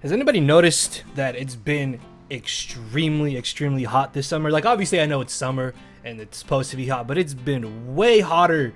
Has anybody noticed that it's been extremely hot this summer? Like, obviously I know it's summer and it's supposed to be hot, but it's been way hotter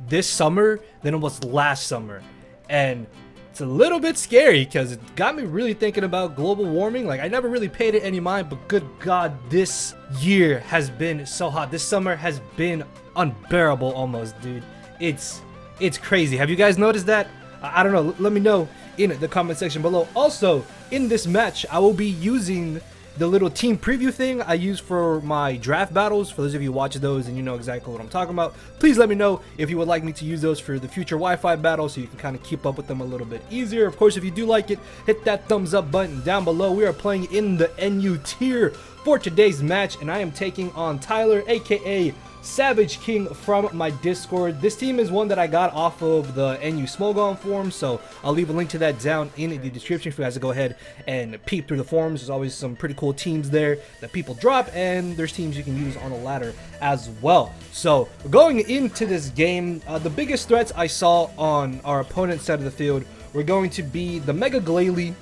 this summer than it was last summer. And it's a little bit scary because it got me really thinking about global warming. Like, I never really paid it any mind, but good God, this year has been so hot. This summer has been unbearable almost, dude. It's crazy. Have you guys noticed that? I don't know. Let me know in the comment section below. Also, in this match, I will be using the little team preview thing I use for my draft battles. For those of you who watch those and you know exactly what I'm talking about, please let me know if you would like me to use those for the future Wi-Fi battles so you can kind of keep up with them a little bit easier. Of course, if you do like it, hit that thumbs up button down below. We are playing in the NU tier for today's match, and I am taking on Tyler, aka Savage King, from my Discord. This team is one that I got off of the NU Smogon forum, so I'll leave a link to that down in the description for you guys to go ahead and peep through the forums. There's always some pretty cool teams there that people drop, and there's teams you can use on the ladder as well. So going into this game, the biggest threats I saw on our opponent's side of the field were going to be the Mega Glalie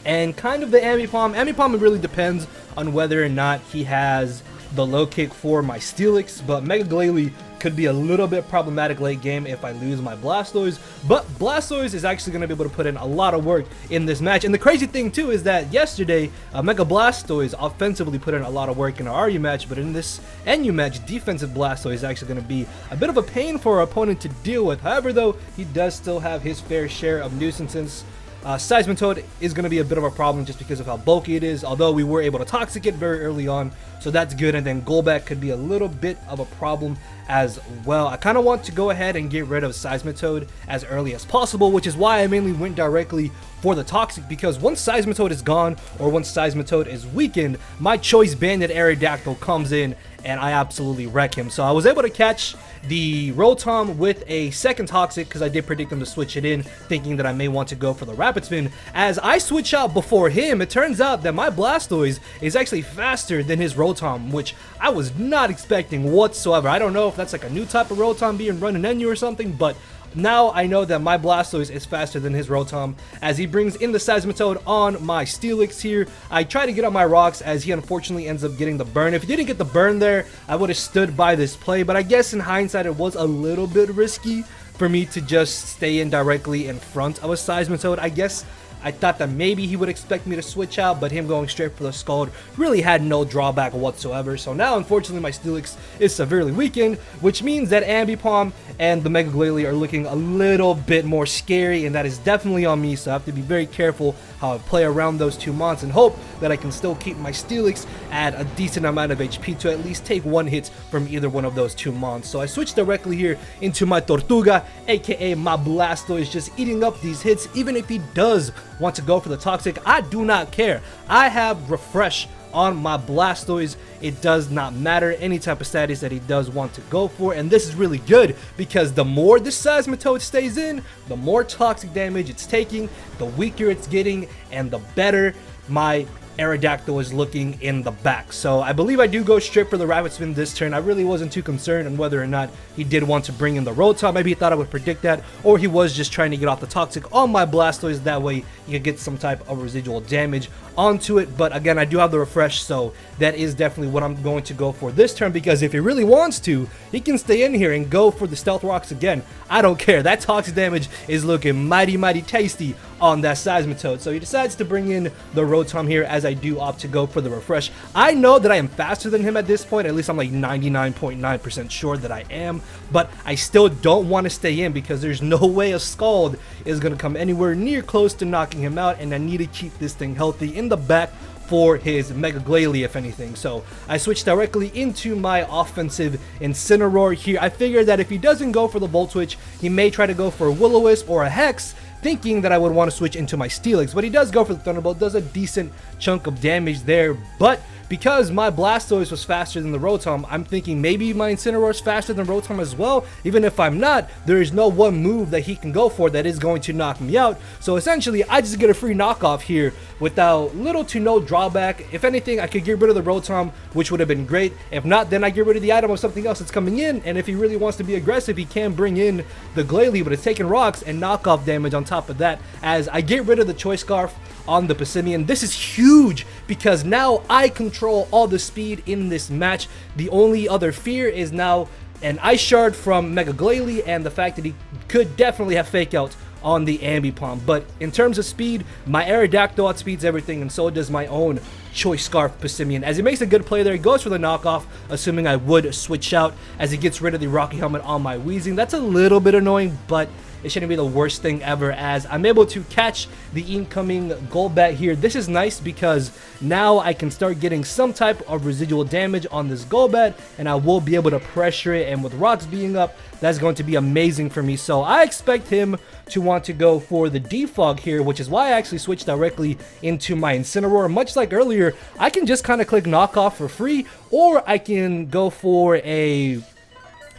and kind of the Ambipom. Ambipom, it really depends on whether or not he has the low kick for my Steelix, but Mega Glalie could be a little bit problematic late game if I lose my Blastoise. But Blastoise is actually going to be able to put in a lot of work in this match. And the crazy thing too is that yesterday Mega Blastoise offensively put in a lot of work in our RU match, but in this NU match, defensive Blastoise is actually going to be a bit of a pain for our opponent to deal with. However, though, he does still have his fair share of nuisances. Seismitoad is going to be a bit of a problem just because of how bulky it is, although we were able to Toxic it very early on, so that's good. And then Golbat could be a little bit of a problem as well. I kind of want to go ahead and get rid of Seismitoad as early as possible, which is why I mainly went directly for the Toxic, because once Seismitoad is gone or once Seismitoad is weakened, my Choice Banded Aerodactyl comes in and I absolutely wreck him. So I was able to catch the Rotom with a second Toxic because I did predict him to switch it in, thinking that I may want to go for the Rapid Spin. As I switch out before him, it turns out that my Blastoise is actually faster than his Rotom, which I was not expecting whatsoever. I don't know if that's like a new type of Rotom being run in NU or something, but now I know that my Blastoise is faster than his Rotom as he brings in the Seismitoad on my Steelix here. I try to get on my rocks as he unfortunately ends up getting the burn. If he didn't get the burn there, I would have stood by this play, but I guess in hindsight it was a little bit risky for me to just stay in directly in front of a Seismitoad. I guess I thought that maybe he would expect me to switch out, but him going straight for the Scald really had no drawback whatsoever. So now, unfortunately, my Steelix is severely weakened, which means that Ambipom and the Mega Glalie are looking a little bit more scary, and that is definitely on me. So I have to be very careful how I play around those two mons and hope that I can still keep my Steelix at a decent amount of HP to at least take one hit from either one of those two mons. So I switched directly here into my Tortuga, aka my Blastoise, just eating up these hits. Even if he does want to go for the Toxic, I do not care. I have Refresh on my Blastoise. It does not matter any type of status that he does want to go for, and this is really good because the more this Seismitoad stays in, the more toxic damage it's taking, the weaker it's getting, and the better my Aerodactyl is looking in the back. So I believe I do go straight for the Rapid Spin this turn. I really wasn't too concerned on whether or not he did want to bring in the Rotom. Maybe he thought I would predict that, or he was just trying to get off the Toxic on my Blastoise. That way he could get some type of residual damage onto it. But again, I do have the Refresh, so that is definitely what I'm going to go for this turn, because if he really wants to, he can stay in here and go for the Stealth Rocks again. I don't care. That toxic damage is looking mighty tasty on that Seismitoad. So he decides to bring in the Rotom here as I do opt to go for the Refresh. I know that I am faster than him at this point. At least I'm like 99.9% sure that I am, but I still don't want to stay in because there's no way a Scald is going to come anywhere near close to knocking him out, and I need to keep this thing healthy in the back for his Mega Glalie, if anything. So I switched directly into my offensive Incineroar here. I figured that if he doesn't go for the Volt Switch, he may try to go for a Will-O-Wisp or a Hex, thinking that I would want to switch into my Steelix, but he does go for the Thunderbolt, does a decent chunk of damage there. But because my Blastoise was faster than the Rotom, I'm thinking maybe my Incineroar is faster than Rotom as well. Even if I'm not, there is no one move that he can go for that is going to knock me out. So essentially, I just get a free knockoff here without little to no drawback. If anything, I could get rid of the Rotom, which would have been great. If not, then I get rid of the item of something else that's coming in, and if he really wants to be aggressive, he can bring in the Glalie, but it's taking rocks and knockoff damage on top of that, as I get rid of the Choice Scarf on the Passimian. This is huge because now I control all the speed in this match. The only other fear is now an Ice Shard from Mega Glalie and the fact that he could definitely have Fake Out on the Ambipom. But in terms of speed, my Aerodactyl outspeeds everything, and so does my own Choice Scarf Passimian. As he makes a good play there, he goes for the knockoff, assuming I would switch out, as he gets rid of the Rocky Helmet on my Weezing. That's a little bit annoying, but it shouldn't be the worst thing ever, as I'm able to catch the incoming Golbat here. This is nice because now I can start getting some type of residual damage on this Golbat, and I will be able to pressure it, and with rocks being up, that's going to be amazing for me. So I expect him to want to go for the Defog here, which is why I actually switched directly into my Incineroar. Much like earlier, I can just kind of click knockoff for free, or I can go for a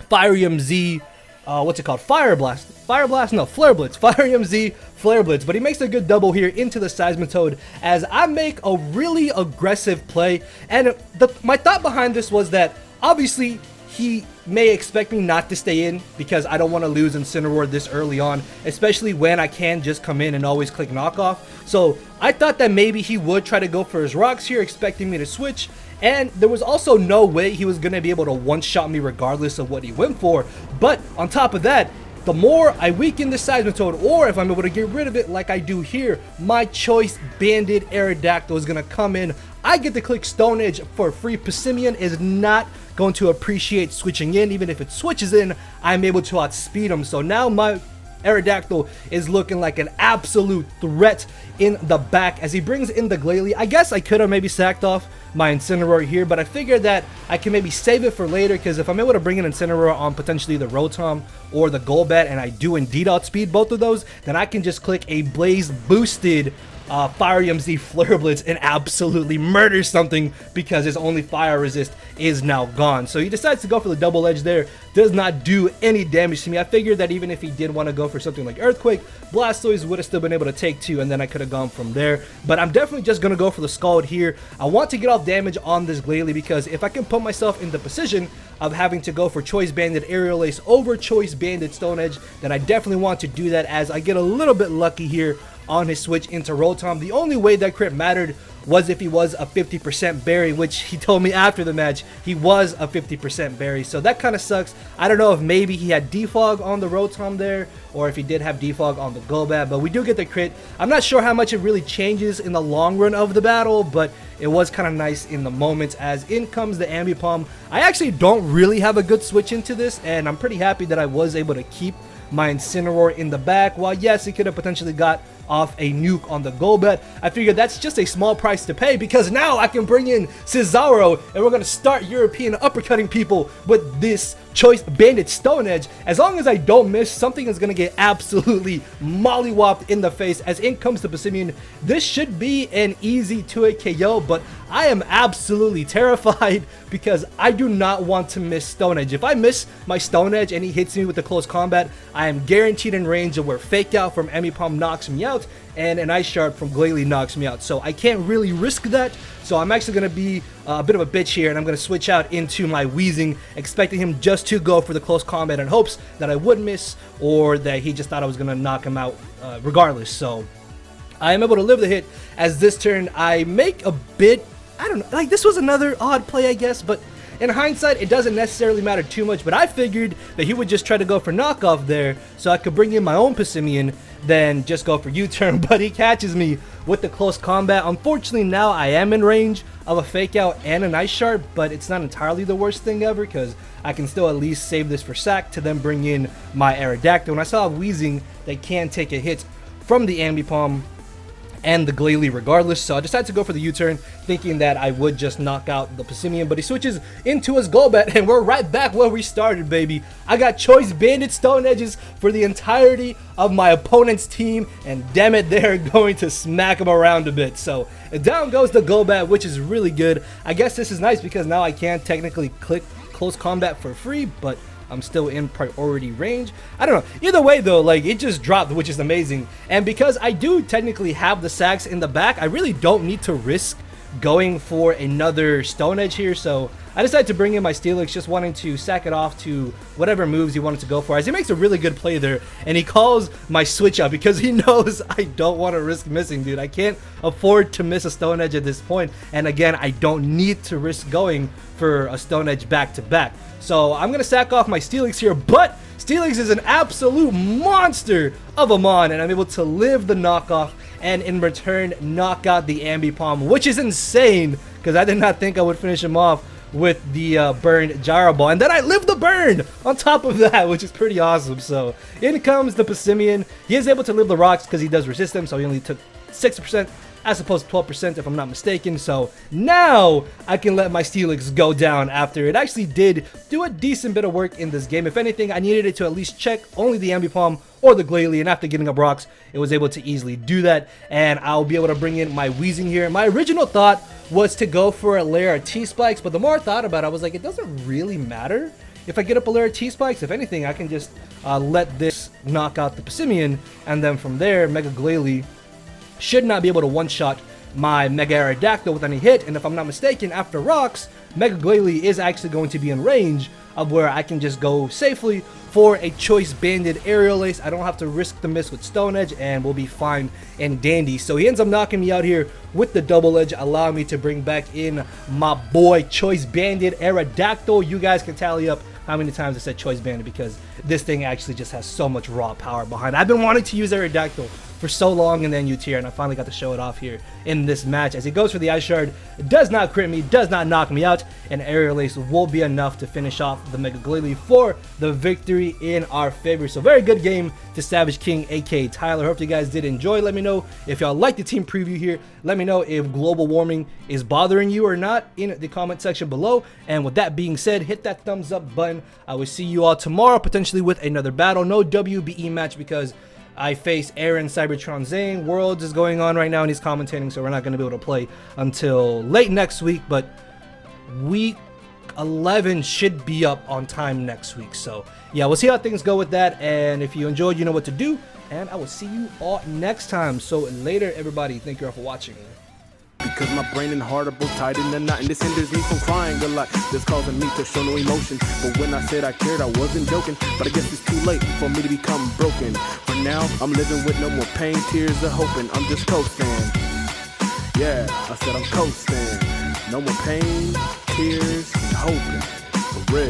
Fire EMZ, what's it called? Fire Blast. Fire Blast? No, Flare Blitz. Fire EMZ, Flare Blitz. But he makes a good double here into the Seismitoad as I make a really aggressive play. And my thought behind this was that obviously he may expect me not to stay in because I don't want to lose Incineroar this early on, especially when I can just come in and always click knockoff. So I thought that maybe he would try to go for his rocks here, expecting me to switch. And there was also no way he was going to be able to one-shot me regardless of what he went for. But on top of that, the more I weaken the Seismitoad, or if I'm able to get rid of it like I do here, my Choice Banded Aerodactyl is going to come in. I get to click Stone Edge for free. Passimian is not going to appreciate switching in. Even if it switches in, I'm able to outspeed him. So now my Aerodactyl is looking like an absolute threat in the back as he brings in the Glalie. I guess I could have maybe sacked off my Incineroar here, but I figured that I can maybe save it for later, because if I'm able to bring in Incineroar on potentially the Rotom or the Golbat, and I do indeed outspeed both of those, then I can just click a Blaze boosted Fire EMZ Flare Blitz and absolutely murder something, because his only fire resist is now gone. So he decides to go for the double edge there. Does not do any damage to me. I figured that even if he did want to go for something like Earthquake, Blastoise would have still been able to take two, and then I could have gone from there. But I'm definitely just going to go for the Scald here. I want to get off damage on this Glalie, because if I can put myself in the position of having to go for Choice Banded Aerial Ace over Choice Banded Stone Edge, then I definitely want to do that, as I get a little bit lucky here on his switch into Rotom. The only way that crit mattered was if he was a 50% berry, which he told me after the match he was a 50% berry, so that kind of sucks. I don't know if maybe he had defog on the Rotom there, or if he did have defog on the Golbat, but we do get the crit. I'm not sure how much it really changes in the long run of the battle, but it was kind of nice in the moment. As in comes the Ambipom. I actually don't really have a good switch into this, and I'm pretty happy that I was able to keep my Incineroar in the back. While yes, he could have potentially got off a nuke on the Golbat, I figured that's just a small price to pay, because now I can bring in Cesaro and we're going to start European uppercutting people with this Choice Banded Stone Edge. As long as I don't miss, something is going to get absolutely mollywopped in the face. As in comes the Passimian. This should be an easy 2-hit KO, but I am absolutely terrified because I do not want to miss Stone Edge. If I miss my Stone Edge and he hits me with the close combat, I am guaranteed in range of where Fake Out from Ambipom knocks me out and an Ice Shard from Glalie knocks me out. So I can't really risk that. So I'm actually going to be a bit of a bitch here, and I'm going to switch out into my Weezing, expecting him just to go for the close combat in hopes that I would miss, or that he just thought I was going to knock him out regardless. So I am able to live the hit. As this turn I make a bit, I don't know, like this was another odd play I guess, but in hindsight it doesn't necessarily matter too much. But I figured that he would just try to go for knockoff there so I could bring in my own Passimian, then just go for U-turn, but he catches me with the close combat. Unfortunately, now I am in range of a Fake Out and an Ice Shard, but it's not entirely the worst thing ever, because I can still at least save this for sack to then bring in my Aerodactyl. And I saw Weezing that can take a hit from the Ambipom and the Glalie regardless, so I decided to go for the U-turn, thinking that I would just knock out the Passimian, but he switches into his Golbat, and we're right back where we started, baby. I got Choice Banded Stone Edges for the entirety of my opponent's team, and damn it, they're going to smack him around a bit. So down goes the Golbat, which is really good. I guess this is nice because now I can technically click close combat for free, but I'm still in priority range. I don't know. Either way though, like it just dropped, which is amazing. And because I do technically have the sacks in the back, I really don't need to risk going for another Stone Edge here. So I decided to bring in my Steelix, just wanting to sack it off to whatever moves he wanted to go for, as he makes a really good play there. And he calls my switch out because he knows I don't want to risk missing, dude. I can't afford to miss a Stone Edge at this point. And again, I don't need to risk going for a Stone Edge back to back. So I'm going to sack off my Steelix here, but Steelix is an absolute monster of a mon, and I'm able to live the knockoff and in return knock out the Ambipom, which is insane because I did not think I would finish him off with the burned gyro ball, and then I live the burn on top of that, which is pretty awesome. So in comes the Passimian. He is able to live the rocks because he does resist them, so he only took 6% as opposed to 12% if I'm not mistaken. So now I can let my Steelix go down after it actually did do a decent bit of work in this game. If anything, I needed it to at least check only the Ambipom or the Glalie, and after getting up rocks, it was able to easily do that, and I'll be able to bring in my Weezing here. My original thought was to go for a layer of T-Spikes, but the more I thought about it, I was like, it doesn't really matter if I get up a layer of T-Spikes. If anything, I can just let this knock out the Passimian, and then from there, Mega Glalie should not be able to one-shot my Mega Aerodactyl with any hit. And if I'm not mistaken, after rocks, Mega Glalie is actually going to be in range of where I can just go safely for a Choice Banded Aerial Ace. I don't have to risk the miss with Stone Edge, and we'll be fine and dandy. So he ends up knocking me out here with the Double Edge, allowing me to bring back in my boy Choice Banded Aerodactyl. You guys can tally up how many times I said Choice Banded because this thing actually just has so much raw power behind it. I've been wanting to use Aerodactyl for so long in the NU tier, and I finally got to show it off here in this match. As he goes for the Ice Shard, does not crit me, does not knock me out, and Aerial Ace will be enough to finish off the Mega Glalie for the victory in our favor. So very good game to Savage King, aka Tyler. Hope you guys did enjoy. Let me know if y'all like the team preview here. Let me know if global warming is bothering you or not in the comment section below. And with that being said, hit that thumbs up button. I will see you all tomorrow, potentially with another battle. No WBE match because I face Aaron Cybertron Zane. Worlds is going on right now and he's commentating, so we're not going to be able to play until late next week, but week 11 should be up on time next week. So yeah, we'll see how things go with that, and if you enjoyed, you know what to do, and I will see you all next time. So later, everybody. Thank you all for watching. Because my brain and heart are both tied in a knot, and this hinders me from crying a lot. This causing me to show no emotion. But when I said I cared, I wasn't joking. But I guess it's too late for me to become broken. For now, I'm living with no more pain, tears, or hoping. I'm just coasting. Yeah, I said I'm coasting. No more pain, tears, and hoping.